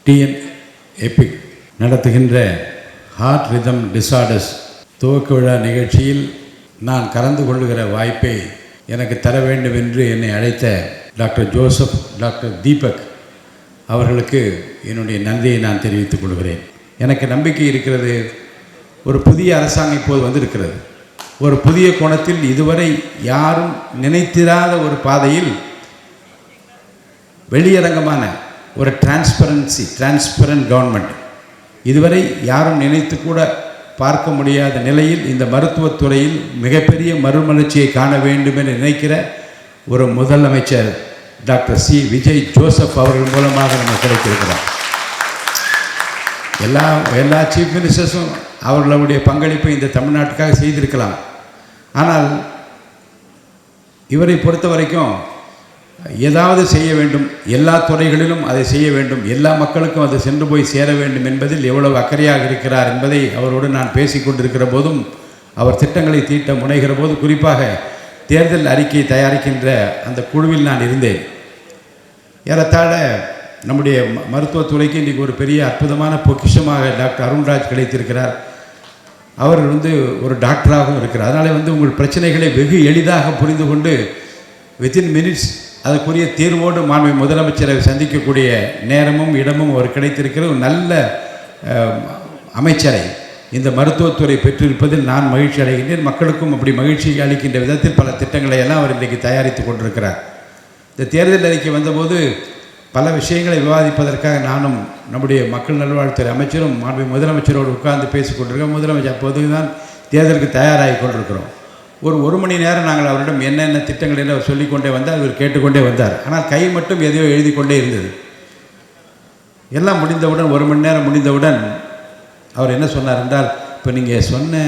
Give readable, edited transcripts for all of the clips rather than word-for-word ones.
TN Epic நடத்துகின்ற heart rhythm disorders துவக்க விழா நிகழ்ச்சியில் நான் கலந்து கொள்ளுகிற வாய்ப்பை எனக்கு தர வேண்டும் என்று என்னை அழைத்த டாக்டர் ஜோசப், டாக்டர் தீபக் அவர்களுக்கு என்னுடைய நன்றியை நான் தெரிவித்துக் கொள்கிறேன். எனக்கு நம்பிக்கை இருக்கிறது, ஒரு புதிய அரசாங்கம் இப்போது வந்திருக்கிறது. ஒரு புதிய கோணத்தில் இதுவரை யாரும் நினைத்திராத ஒரு பாதையில் வெளியரங்கமான ஒரு டிரான்ஸ்பரண்ட் கவர்மெண்ட், இதுவரை யாரும் நினைத்து கூட பார்க்க முடியாத நிலையில் இந்த மருத்துவத்துறையில் மிகப்பெரிய மறுமலர்ச்சியை காண வேண்டும் என்று நினைக்கிற ஒரு முதலமைச்சர் டாக்டர் சி விஜய் ஜோசப் அவர்கள் மூலமாக நமக்கு கிடைத்திருக்கிறார். எல்லா சீஃப் மினிஸ்டர்ஸும் அவர்களுடைய பங்களிப்பை இந்த தமிழ்நாட்டுக்காக செய்திருக்கலாம். ஆனால் இவரை பொறுத்த வரைக்கும் ஏதாவது செய்ய வேண்டும், எல்லா துறைகளிலும் அதை செய்ய வேண்டும், எல்லா மக்களுக்கும் அது சென்று போய் சேர வேண்டும் என்பதில் எவ்வளவு அக்கறையாக இருக்கிறார் என்பதை அவரோடு நான் பேசி கொண்டிருக்கிற போதும், அவர் திட்டங்களை தீட்ட முனைகிற போது, குறிப்பாக தேர்தல் அறிக்கையை தயாரிக்கின்ற அந்த குழுவில் நான் இருந்தேன். ஏறத்தாழ நம்முடைய மருத்துவத்துறைக்கு இன்றைக்கு ஒரு பெரிய அற்புதமான பொக்கிஷமாக டாக்டர் அருண்ராஜ் கிடைத்திருக்கிறார். அவர் ஒரு டாக்டராகவும் இருக்கிறார். அதனால் உங்கள் பிரச்சனைகளை வெகு எளிதாக புரிந்து கொண்டு வித்தின் மினிட்ஸ் அதற்குரிய தீர்வோடு மாண்பு முதலமைச்சரை சந்திக்கக்கூடிய நேரமும் இடமும் அவர் கிடைத்திருக்கிற ஒரு நல்ல அமைச்சரை இந்த மருத்துவத்துறை பெற்றிருப்பதில் நான் மகிழ்ச்சி அடைகின்றேன். மக்களுக்கும் அப்படி மகிழ்ச்சி அளிக்கின்ற விதத்தில் பல திட்டங்களை எல்லாம் அவர் இன்றைக்கு தயாரித்து கொண்டிருக்கிறார். இந்த தேர்தல் அறிக்கை வந்தபோது பல விஷயங்களை விவாதிப்பதற்காக நானும் நம்முடைய மக்கள் நல்வாழ்வுத்துறை அமைச்சரும் மாண்பு முதலமைச்சரோடு உட்கார்ந்து பேசி கொண்டிருக்கோம். முதலமைச்சர் அப்போது தான் தேர்தலுக்கு தயாராகி கொண்டிருக்கிறோம். ஒரு மணி நேரம் நாங்கள் அவரிடம் என்னென்ன திட்டங்கள் என்று அவர் சொல்லிக்கொண்டே வந்தார், அவர் கேட்டுக்கொண்டே வந்தார். ஆனால் கை மட்டும் எதையோ எழுதி கொண்டே இருந்தது. எல்லாம் முடிந்தவுடன், 1 மணி நேரம் முடிந்தவுடன் அவர் என்ன சொன்னார் என்றால், இப்போ நீங்கள் சொன்ன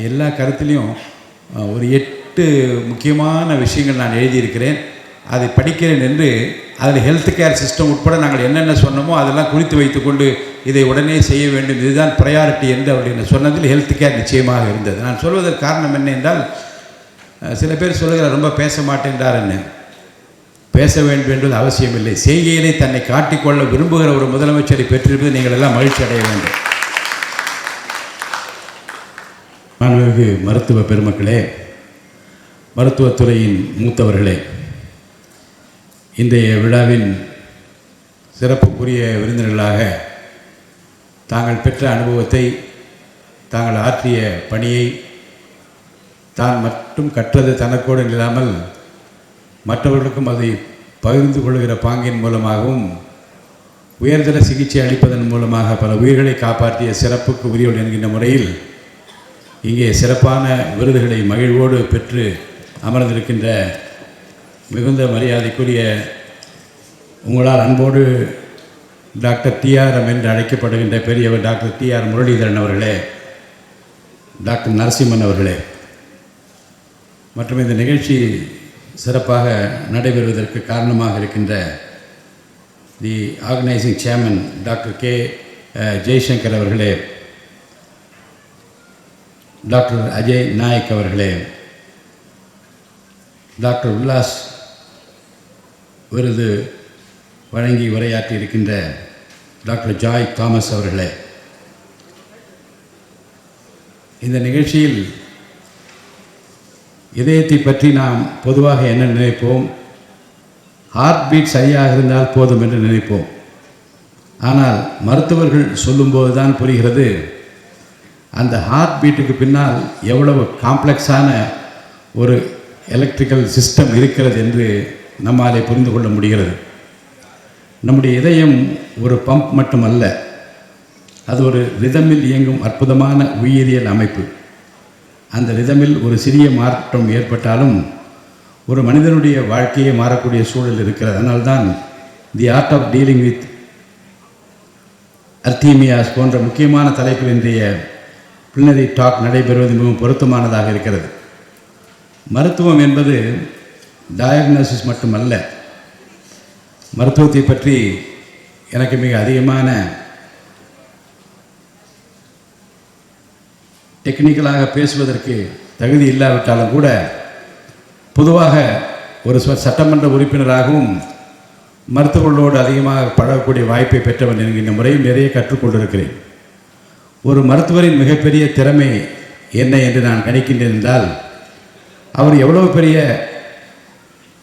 எல்லா கருத்துலேயும் ஒரு 8 முக்கியமான விஷயங்கள் நான் எழுதியிருக்கிறேன், அதை படிக்கிறேன் என்று அதில் ஹெல்த் கேர் சிஸ்டம் உட்பட நாங்கள் என்னென்ன சொன்னோமோ அதெல்லாம் குறித்து வைத்துக்கொண்டு இதை உடனே செய்ய வேண்டும், இதுதான் ப்ரையாரிட்டி என்று அவருடைய சொன்னதில் ஹெல்த் கேர் நிச்சயமாக இருந்தது. நான் சொல்வதற்கு காரணம் என்ன என்றால், சில பேர் சொல்லுகிறார் ரொம்ப பேச மாட்டேன்றார். என்ன பேச வேண்டும் என்பது அவசியமில்லை, செய்கையிலே தன்னை காட்டிக்கொள்ள விரும்புகிற ஒரு முதலமைச்சரை பெற்றிருப்பது நீங்கள் எல்லாம் மகிழ்ச்சி அடைய வேண்டும். மாண்புமிகு மருத்துவ பெருமக்களே, மருத்துவத்துறையின் மூத்தவர்களே, இன்றைய விழாவின் சிறப்புக்குரிய விருந்தினர்களாக தாங்கள் பெற்ற அனுபவத்தை, தாங்கள் ஆற்றிய பணியை, தான் மட்டும் கற்றது தனக்கோடு இல்லாமல் மற்றவர்களுக்கும் அதை பகிர்ந்து கொள்கிற பாங்கின் மூலமாகவும் உயர்தர சிகிச்சை அளிப்பதன் மூலமாக பல உயிர்களை காப்பாற்றிய சிறப்புக்கு உரியவர் என்கின்ற முறையில் இங்கே சிறப்பான விருதுகளை மகிழ்வோடு பெற்று அமர்ந்திருக்கின்ற மிகுந்த மரியாதைக்குரிய உங்களால் அன்போடு டாக்டர் டிஆர்எம் என்று அழைக்கப்படுகின்ற பெரியவர் டாக்டர் டிஆர் முரளிதரன் அவர்களே, டாக்டர் நரசிம்மன் அவர்களே, மற்றும் இந்த நிகழ்ச்சி சிறப்பாக நடைபெறுவதற்கு காரணமாக இருக்கின்ற the organising chairman doctor K Jaishankar அவர்களே, டாக்டர் அஜய் நாயக் அவர்களே, டாக்டர் உல்லாஸ் விருது வழங்கி உரையாற்றி இருக்கின்ற டாக்டர் ஜாய் தாமஸ் அவர்களே, இந்த நிகழ்ச்சியில் இதயத்தை பற்றி நாம் பொதுவாக என்ன நினைப்போம், ஹார்ட் பீட் சரியாக இருந்தால் போதும் என்று நினைப்போம். ஆனால் மருத்துவர்கள் சொல்லும்போது தான் புரிகிறது அந்த ஹார்ட் பீட்டுக்கு பின்னால் எவ்வளவு காம்ப்ளெக்ஸான ஒரு எலக்ட்ரிக்கல் சிஸ்டம் இருக்கிறது என்று நம்மாலே புரிந்து கொள்ள முடிகிறது. நம்முடைய இதயம் ஒரு பம்ப் மட்டுமல்ல, அது ஒரு ரிதமில் இயங்கும் அற்புதமான உயிரியல் அமைப்பு. அந்த ரிதமில் ஒரு சிறிய மாற்றம் ஏற்பட்டாலும் ஒரு மனிதனுடைய வாழ்க்கையை மாறக்கூடிய சூழல் இருக்கிறது. அதனால்தான் the art of dealing with arrhythmias போன்ற முக்கியமான தலைப்பில் இன்றைய பிளினரி டாக் நடைபெறுவது மிகவும் பொருத்தமானதாக இருக்கிறது. மருத்துவம் என்பது டயக்னோசிஸ் மட்டுமல்ல. மருத்துவத்தை பற்றி எனக்கு மிக அதிகமான டெக்னிக்கலாக பேசுவதற்கு தகுதி இல்லாவிட்டாலும் கூட, பொதுவாக ஒரு சட்டமன்ற உறுப்பினராகவும் மருத்துவர்களோடு அதிகமாக பழகக்கூடிய வாய்ப்பை பெற்றவன் என்கின்ற முறையில் நிறைய கற்றுக்கொண்டிருக்கிறேன். ஒரு மருத்துவரின் மிகப்பெரிய திறமை என்ன என்று நான் கணிக்கின்றேன் என்றால், அவர் எவ்வளோ பெரிய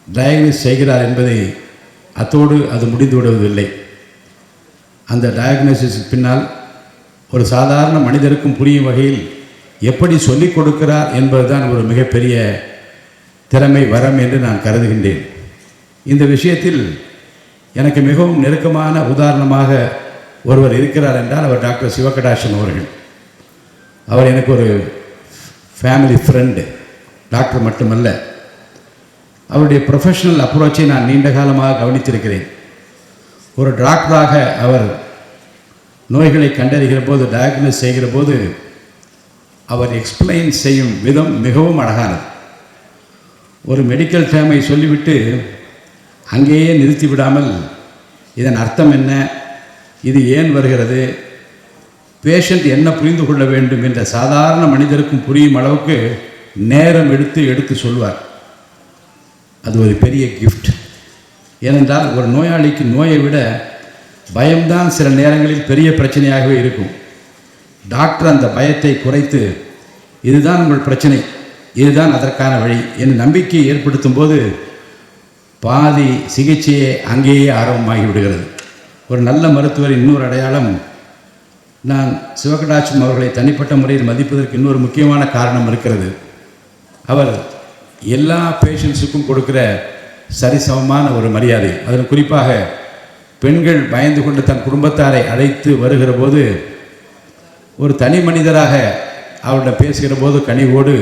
டயக்னோஸ் செய்கிறார் என்பதை அத்தோடு அது முடிந்து விடுவதில்லை. அந்த டயக்னோசிஸுக்கு பின்னால் ஒரு சாதாரண மனிதருக்கும் புரியும் வகையில் எப்படி சொல்லிக் கொடுக்கிறார் என்பதுதான் ஒரு மிகப்பெரிய திறமை, வரம் என்று நான் கருதுகின்றேன். இந்த விஷயத்தில் எனக்கு மிகவும் நெருக்கமான உதாரணமாக ஒருவர் இருக்கிறார் என்றால் அவர் டாக்டர் சிவகடாட்சன் அவர்கள். அவர் எனக்கு ஒரு ஃபேமிலி ஃப்ரெண்டு, டாக்டர் மட்டுமல்ல. அவருடைய ப்ரொஃபஷனல் அப்ரோச்சை நான் நீண்ட காலமாக கவனித்திருக்கிறேன். ஒரு டாக்டராக அவர் நோய்களை கண்டறிகிற போது, டயக்னோஸ் செய்கிற போது அவர் எக்ஸ்பிளைன் செய்யும் விதம் மிகவும் அழகானது. ஒரு மெடிக்கல் டேர்மை சொல்லிவிட்டு அங்கேயே நிறுத்திவிடாமல் இதன் அர்த்தம் என்ன, இது ஏன் வருகிறது, பேஷண்ட் என்ன புரிந்து கொள்ள வேண்டும் என்ற சாதாரண மனிதருக்கும் புரியும் அளவுக்கு நேரம் எடுத்து சொல்வார். அது ஒரு பெரிய கிஃப்ட். ஏனென்றால் ஒரு நோயாளிக்கு நோயை விட பயம்தான் சில நேரங்களில் பெரிய பிரச்சனையாகவே இருக்கும். டாக்டர் அந்த பயத்தை குறைத்து, இதுதான் உங்கள் பிரச்சனை, இதுதான் அதற்கான வழி என்ற நம்பிக்கையை ஏற்படுத்தும் போது பாதி சிகிச்சையே அங்கேயே ஆரம்பமாகி விடுகிறது. ஒரு நல்ல மருத்துவரின் இன்னொரு அடையாளம், நான் சிவகடாட்சம் அவர்களை தனிப்பட்ட முறையில் மதிப்பதற்கு இன்னொரு முக்கியமான காரணம் இருக்கிறது. அவர் எல்லா பேஷண்ட்ஸுக்கும் கொடுக்கிற சரிசமமான ஒரு மரியாதை. அதில் குறிப்பாக பெண்கள் பயந்து கொண்டு தன் குடும்பத்தாரை அழைத்து வருகிற போது ஒரு தனி மனிதராக அவரிடம் பேசுகிற போது கனிவோடு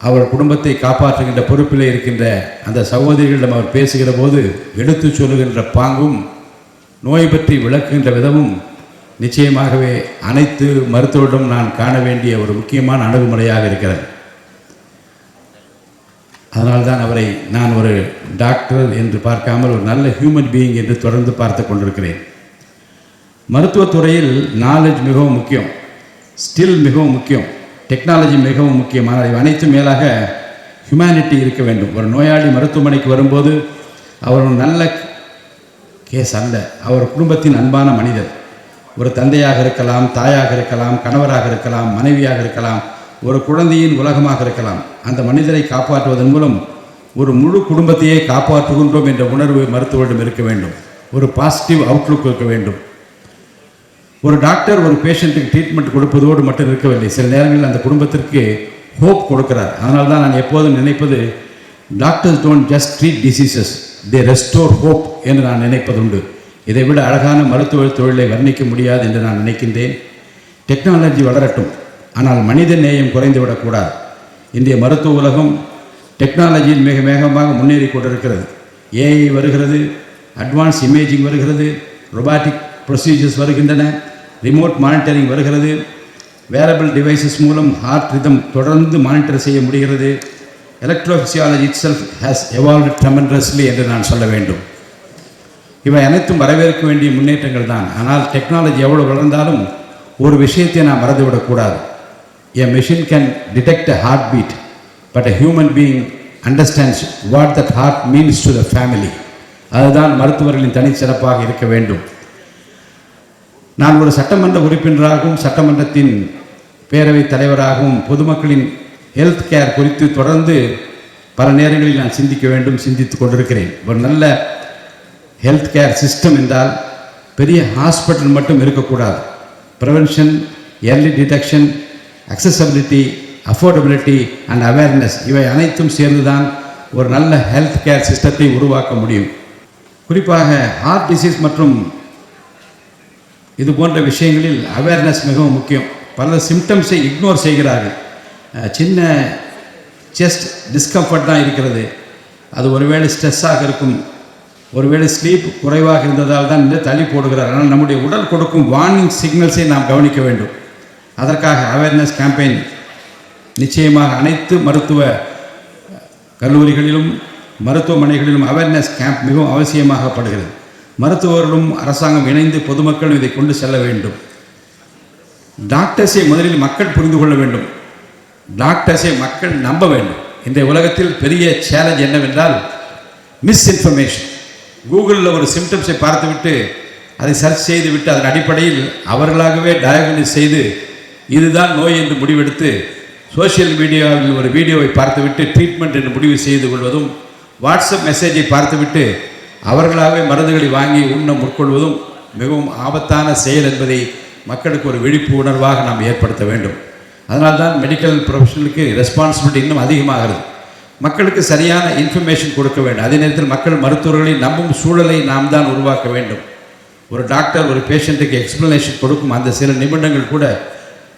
அவர் குடும்பத்தை காப்பாற்றுகின்ற பொறுப்பில் இருக்கின்ற அந்த சகோதரிகளிடம் அவர் பேசுகிற போது எடுத்து சொல்லுகின்ற பாங்கும், நோய் பற்றி விளக்குகின்ற விதமும் நிச்சயமாகவே அனைத்து மருத்துவரிடம் நான் காண வேண்டிய ஒரு முக்கியமான அணுகுமுறையாக இருக்கிறது. அதனால்தான் அவரை நான் ஒரு டாக்டர் என்று பார்க்காமல் ஒரு நல்ல ஹியூமன் பீயிங் என்று தொடர்ந்து பார்த்து கொண்டிருக்கிறேன். மருத்துவத்துறையில் நாலேஜ் மிகவும் முக்கியம், ஸ்கில் மிகவும் முக்கியம், டெக்னாலஜி மிகவும் முக்கியமான அனைத்தும் மேலாக ஹியூமனிட்டி இருக்க வேண்டும். ஒரு நோயாளி மருத்துவமனைக்கு வரும்போது அவர் ஒரு நல்ல கேஸ் அல்ல, அவர் குடும்பத்தின் அன்பான மனிதர். ஒரு தந்தையாக இருக்கலாம், தாயாக இருக்கலாம், கணவராக இருக்கலாம், மனைவியாக இருக்கலாம், ஒரு குழந்தையின் உலகமாக இருக்கலாம். அந்த மனிதரை காப்பாற்றுவதன் மூலம் ஒரு முழு குடும்பத்தையே காப்பாற்றுகின்றோம் என்ற உணர்வு மருத்துவரிடம் இருக்க வேண்டும். ஒரு பாசிட்டிவ் அவுட்லுக் இருக்க வேண்டும். ஒரு டாக்டர் ஒரு பேஷண்ட்டுக்கு ட்ரீட்மெண்ட் கொடுப்பதோடு மட்டும் இருக்கவில்லை, சில நேரங்களில் அந்த குடும்பத்திற்கு ஹோப் கொடுக்கிறார். அதனால தான் நான் எப்போதும் நினைப்பது, doctors don't just treat diseases, they restore hope என்று நான் நினைப்பதுண்டு. இதை விட அழகான மருத்துவ தொழிலை வர்ணிக்க முடியாது என்று நான் நினைக்கின்றேன். டெக்னாலஜி வளரட்டும், ஆனால் மனித நேயம் குறைந்துவிடக்கூடாது. இன்றைய மருத்துவ உலகம் டெக்னாலஜியில் மிக வேகமாக முன்னேறி கொண்டிருக்கிறது. ஏஐ வருகிறது, அட்வான்ஸ் இமேஜிங் வருகிறது, ரொபாட்டிக் ப்ரொசீஜர்ஸ் வருகின்றன, ரிமோட் மானிட்டரிங் வருகிறது, வேரபிள் டிவைசஸ் மூலம் ஹார்ட் ரிதம் தொடர்ந்து மானிட்டர் செய்ய முடிகிறது. Electrophysiology it self has evolved tremendously என்று நான் சொல்ல வேண்டும். இவை அனைத்தும் வரவேற்க வேண்டிய முன்னேற்றங்கள் தான். ஆனால் டெக்னாலஜி எவ்வளவு வளர்ந்தாலும் ஒரு விஷயத்தை நாம் மறந்துவிடக்கூடாது. A machine can detect a heartbeat, but a human being understands what that heart means to the family. அதுதான் மருத்துவர்களின் தனிச்சிறப்பாக இருக்க வேண்டும். நான் ஒரு சட்டமன்ற உறுப்பினராகவும் சட்டமன்றத்தின் பேரவைத் தலைவராகவும் பொதுமக்களின் ஹெல்த் கேர் குறித்து தொடர்ந்து பல நேரங்களில் நான் சிந்திக்க வேண்டும், சிந்தித்து கொண்டிருக்கிறேன். ஒரு நல்ல ஹெல்த் கேர் சிஸ்டம் என்றால் பெரிய ஹாஸ்பிட்டல் மட்டும் இருக்கக்கூடாது. Prevention, early detection, accessibility, affordability and awareness, இவை அனைத்தும் சேர்ந்துதான் ஒரு நல்ல ஹெல்த் கேர் சிஸ்டத்தை உருவாக்க முடியும். குறிப்பாக ஹார்ட் டிசீஸ் மற்றும் இது போன்ற விஷயங்களில் அவேர்னஸ் மிகவும் முக்கியம். பல சிம்டம்ஸை இக்னோர் செய்கிறார்கள். சின்ன செஸ்ட் டிஸ்கம்ஃபர்ட் தான் இருக்கிறது, அது ஒருவேளை ஸ்ட்ரெஸ்ஸாக இருக்கும், ஒருவேளை ஸ்லீப் குறைவாக இருந்ததால் தான் இந்த தள்ளி போடுகிறார். ஆனால் நம்முடைய உடல் கொடுக்கும் வார்னிங் சிக்னல்ஸை நாம் கவனிக்க வேண்டும். அதற்காக அவேர்னஸ் கேம்பெயின் நிச்சயமாக அனைத்து மருத்துவ கல்லூரிகளிலும் மருத்துவமனைகளிலும் அவேர்னஸ் கேம்ப் மிகவும் அவசியமாகப்படுகிறது. மருத்துவர்களும் அரசாங்கம் இணைந்து பொதுமக்களும் இதை கொண்டு செல்ல வேண்டும். டாக்டர்ஸை முதலில் மக்கள் புரிந்து கொள்ள வேண்டும், டாக்டர்ஸை மக்கள் நம்ப வேண்டும். இன்றைய உலகத்தில் பெரிய சேலஞ்ச் என்னவென்றால் மிஸ்இன்ஃபர்மேஷன். கூகுளில் ஒரு சிம்டம்ஸை பார்த்துவிட்டு அதை சர்ச் செய்து விட்டு அதன் அடிப்படையில் அவர்களாகவே டயக்னோஸ் செய்து இதுதான் நோய் என்று முடிவெடுத்து சோஷியல் மீடியாவில் ஒரு வீடியோவை பார்த்துவிட்டு ட்ரீட்மெண்ட் என்று முடிவு செய்து கொள்வதும், வாட்ஸ்அப் மெசேஜை பார்த்துவிட்டு அவர்களாகவே மருந்துகளை வாங்கி உண்ண முற்கொள்வதும் மிகவும் ஆபத்தான செயல் என்பதை மக்களுக்கு ஒரு விழிப்பு உணர்வாக நாம் ஏற்படுத்த வேண்டும். அதனால்தான் மெடிக்கல் ப்ரொஃபஷனலுக்கு ரெஸ்பான்சிபிலிட்டி இன்னும் அதிகமாகிறது. மக்களுக்கு சரியான இன்ஃபர்மேஷன் கொடுக்க வேண்டும். அதே நேரத்தில் மக்கள் மருத்துவர்களை நம்பும் சூழலை நாம் தான் உருவாக்க வேண்டும். ஒரு டாக்டர் ஒரு பேஷண்ட்டுக்கு எக்ஸ்ப்ளனேஷன் கொடுக்கும் அந்த சில நிமிடங்கள் கூட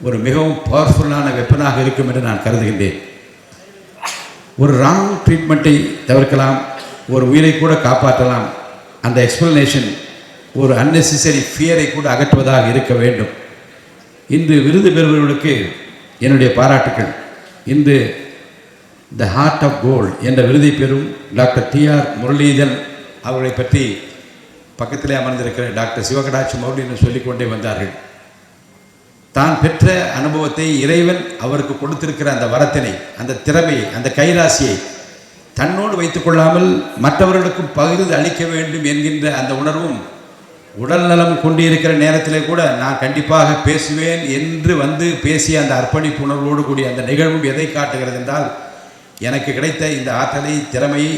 ஒரு மிகவும் பவர்ஃபுல்லான வெப்பனாக இருக்கும் என்று நான் கருதுகின்றேன். ஒரு ராங் ட்ரீட்மெண்ட்டை தவிர்க்கலாம், ஒரு உயிரை கூட காப்பாற்றலாம். அந்த எக்ஸ்ப்ளனேஷன் ஒரு அன்னெசரி ஃபியரை கூட அகற்றுவதாக இருக்க வேண்டும். இன்று விருது பெறுபவர்களுக்கு என்னுடைய பாராட்டுக்கள். இன்று த ஹார்ட் ஆஃப் கோல்ட் என்ற விருதை பெறும் டாக்டர் டிஆர் முரளிதரன் அவர்களை பற்றி பக்கத்திலே அமர்ந்திருக்கிற டாக்டர் சிவகடாட்சி மௌலி என்று சொல்லிக்கொண்டே வந்தார்கள். தான் பெற்ற அனுபவத்தை, இறைவன் அவருக்கு கொடுத்திருக்கிற அந்த வரத்தினை, அந்த திறமையை, அந்த கைராசியை தன்னோடு வைத்துக் கொள்ளாமல் மற்றவர்களுக்கும் பகிர்ந்து அளிக்க வேண்டும் என்கின்ற அந்த உணர்வும், உடல் நலம் கொண்டிருக்கிற நேரத்திலே கூட நான் கண்டிப்பாக பேசுவேன் என்று வந்து பேசிய அந்த அர்ப்பணிப்பு உணர்வோடு கூடிய அந்த நிகழ்வும் எதை காட்டுகிறது என்றால், எனக்கு கிடைத்த இந்த ஆற்றலை, திறமையை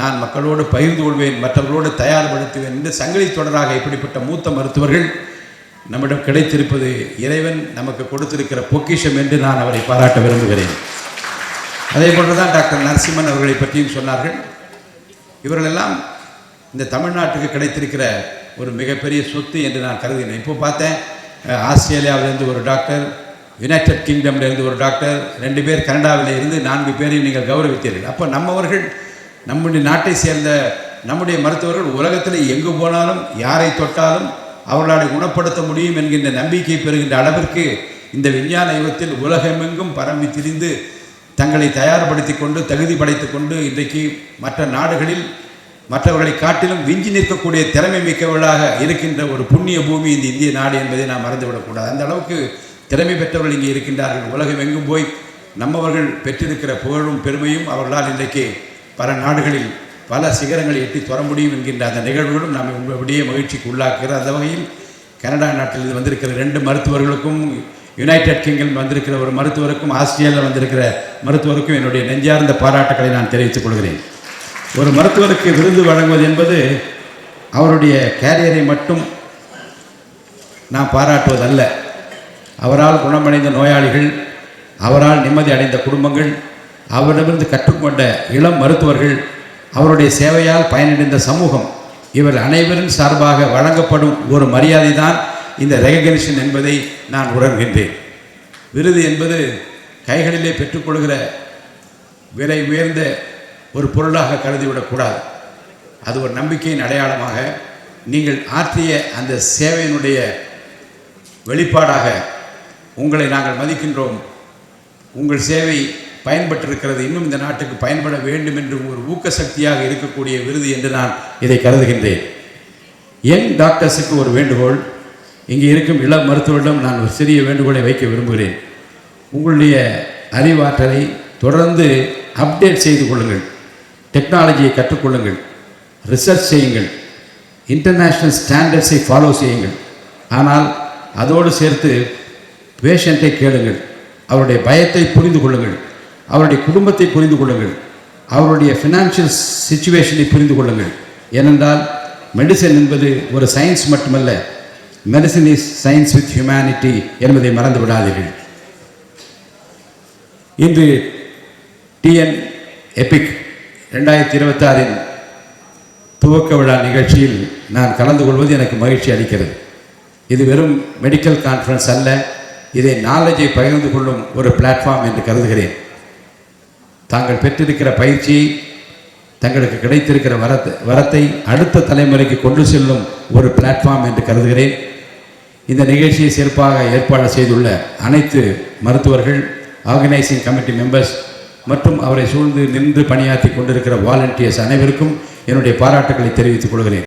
நான் மக்களோடு பகிர்ந்து கொள்வேன், மற்றவர்களோடு தயார்படுத்துவேன் என்று சங்கிலி தொடராக இப்படிப்பட்ட மூத்த மருத்துவர்கள் நம்மிடம் கிடைத்திருப்பது இறைவன் நமக்கு கொடுத்திருக்கிற பொக்கிஷம் என்று நான் அவரை பாராட்ட விரும்புகிறேன். அதே போன்றுதான் டாக்டர் நரசிம்மன் அவர்களை பற்றியும் சொன்னார்கள். இவர்களெல்லாம் இந்த தமிழ்நாட்டுக்கு கிடைத்திருக்கிற ஒரு மிகப்பெரிய சொத்து என்று நான் கருதினேன். இப்போ பார்த்தேன், ஆஸ்திரேலியாவிலிருந்து ஒரு டாக்டர், யுனைடெட் கிங்டம்லேருந்து ஒரு டாக்டர், 2 பேர் கனடாவில் இருந்து 4 பேரையும் நீங்கள் கௌரவித்தீர்கள். அப்போ நம்மவர்கள், நம்முடைய நாட்டை சேர்ந்த நம்முடைய மருத்துவர்கள் உலகத்தில் எங்கு போனாலும் யாரை தொட்டாலும் அவர்களால் குணப்படுத்த முடியும் என்கின்ற நம்பிக்கை பெறுகின்ற அளவிற்கு இந்த விஞ்ஞான யுகத்தில் உலகமெங்கும் பரம்பி திரிந்து தங்களை தயார்படுத்தி கொண்டு தகுதி படைத்து கொண்டு இன்றைக்கு மற்ற நாடுகளில் மற்றவர்களை காட்டிலும் விஞ்சி நிற்கக்கூடிய திறமை மிக்கவர்களாக இருக்கின்ற ஒரு புண்ணிய பூமி இந்த இந்திய நாடு என்பதை நாம் மறந்துவிடக்கூடாது. அந்த அளவுக்கு திறமை பெற்றவர்கள் இங்கே இருக்கின்றார்கள். உலகம் எங்கும் போய் நம்மவர்கள் பெற்றிருக்கிற புகழும் பெருமையும் அவர்களால் இன்றைக்கு பல நாடுகளில் பல சிகரங்களை எட்டி தொட முடியும் என்கின்ற அந்த நிகழ்வுகளும் நாம் உள்ளபடியே மகிழ்ச்சிக்கு உள்ளாக்குகிற அந்த வகையில் கனடா நாட்டில் வந்திருக்கிற 2 மருத்துவர்களுக்கும், யுனைடெட் கிங்டம் வந்திருக்கிற ஒரு மருத்துவருக்கும், ஆஸ்திரேலியாவில் வந்திருக்கிற மருத்துவருக்கும் என்னுடைய நெஞ்சார்ந்த பாராட்டுக்களை நான் தெரிவித்துக் கொள்கிறேன். ஒரு மருத்துவருக்கு விருது வழங்குவது என்பது அவருடைய கேரியரை மட்டும் நாம் பாராட்டுவதல்ல. அவரால் குணமடைந்த நோயாளிகள், அவரால் நிம்மதி அடைந்த குடும்பங்கள், அவரிடமிருந்து கற்றுக்கொண்ட இளம் மருத்துவர்கள், அவருடைய சேவையால் பயனடைந்த சமூகம், இவர் அனைவரின் சார்பாக வழங்கப்படும் ஒரு மரியாதை தான் இந்த ரெகக்னிஷன் என்பதை நான் உணர்கின்றேன். விருது என்பது கைகளிலே பெற்றுக்கொள்கிற விலை உயர்ந்த ஒரு பொருளாக கருதிவிடக்கூடாது. அது ஒரு நம்பிக்கையின் அடையாளமாக, நீங்கள் ஆற்றிய அந்த சேவையினுடைய வெளிப்பாடாக உங்களை நாங்கள் மதிக்கின்றோம், உங்கள் சேவை பயன்பட்டிருக்கிறது, இன்னும் இந்த நாட்டுக்கு பயன்பட வேண்டும் என்று ஒரு ஊக்க சக்தியாக இருக்கக்கூடிய விருது என்று நான் இதை கருதுகின்றேன். யங் டாக்டர்ஸுக்கு ஒரு வேண்டுகோள், இங்கே இருக்கும் இளம் மருத்துவரிடம் நான் ஒரு சிறிய வேண்டுகோளை வைக்க விரும்புகிறேன். உங்களுடைய அறிவாற்றலை தொடர்ந்து அப்டேட் செய்து கொள்ளுங்கள், டெக்னாலஜியை கற்றுக்கொள்ளுங்கள், ரிசர்ச் செய்யுங்கள், இன்டர்நேஷ்னல் ஸ்டாண்டர்ட்ஸை ஃபாலோ செய்யுங்கள். ஆனால் அதோடு சேர்த்து பேஷண்ட்டை கேளுங்கள், அவருடைய பயத்தை புரிந்து கொள்ளுங்கள், அவருடைய குடும்பத்தை புரிந்து கொள்ளுங்கள், அவருடைய ஃபினான்ஷியல் சிச்சுவேஷனை புரிந்து கொள்ளுங்கள். ஏனென்றால் மெடிசன் என்பது ஒரு சயின்ஸ் மட்டுமல்ல, medicine is science with humanity என்பதை மறந்து விடாதீர்கள். இன்று டிஎன் எபிக் 2026 துவக்க விழா நிகழ்ச்சியில் நான் கலந்து கொள்வது எனக்கு மகிழ்ச்சி அளிக்கிறது. இது வெறும் மெடிக்கல் கான்ஃபரன்ஸ் அல்ல, இதை நாலேஜை பகிர்ந்து கொள்ளும் ஒரு பிளாட்ஃபார்ம் என்று கருதுகிறேன். தாங்கள் பெற்றிருக்கிற பயிற்சியை, தங்களுக்கு கிடைத்திருக்கிற வரத்தை அடுத்த தலைமுறைக்கு கொண்டு செல்லும் ஒரு பிளாட்ஃபார்ம் என்று கருதுகிறேன். இந்த நிகழ்ச்சியை சிறப்பாக ஏற்பாடு செய்துள்ள அனைத்து மருத்துவர்கள், ஆர்கனைசிங் கமிட்டி மெம்பர்ஸ் மற்றும் அவரை சூழ்ந்து நின்று பணியாற்றி கொண்டிருக்கிற வாலண்டியர்ஸ் அனைவருக்கும் என்னுடைய பாராட்டுக்களை தெரிவித்துக் கொள்கிறேன்.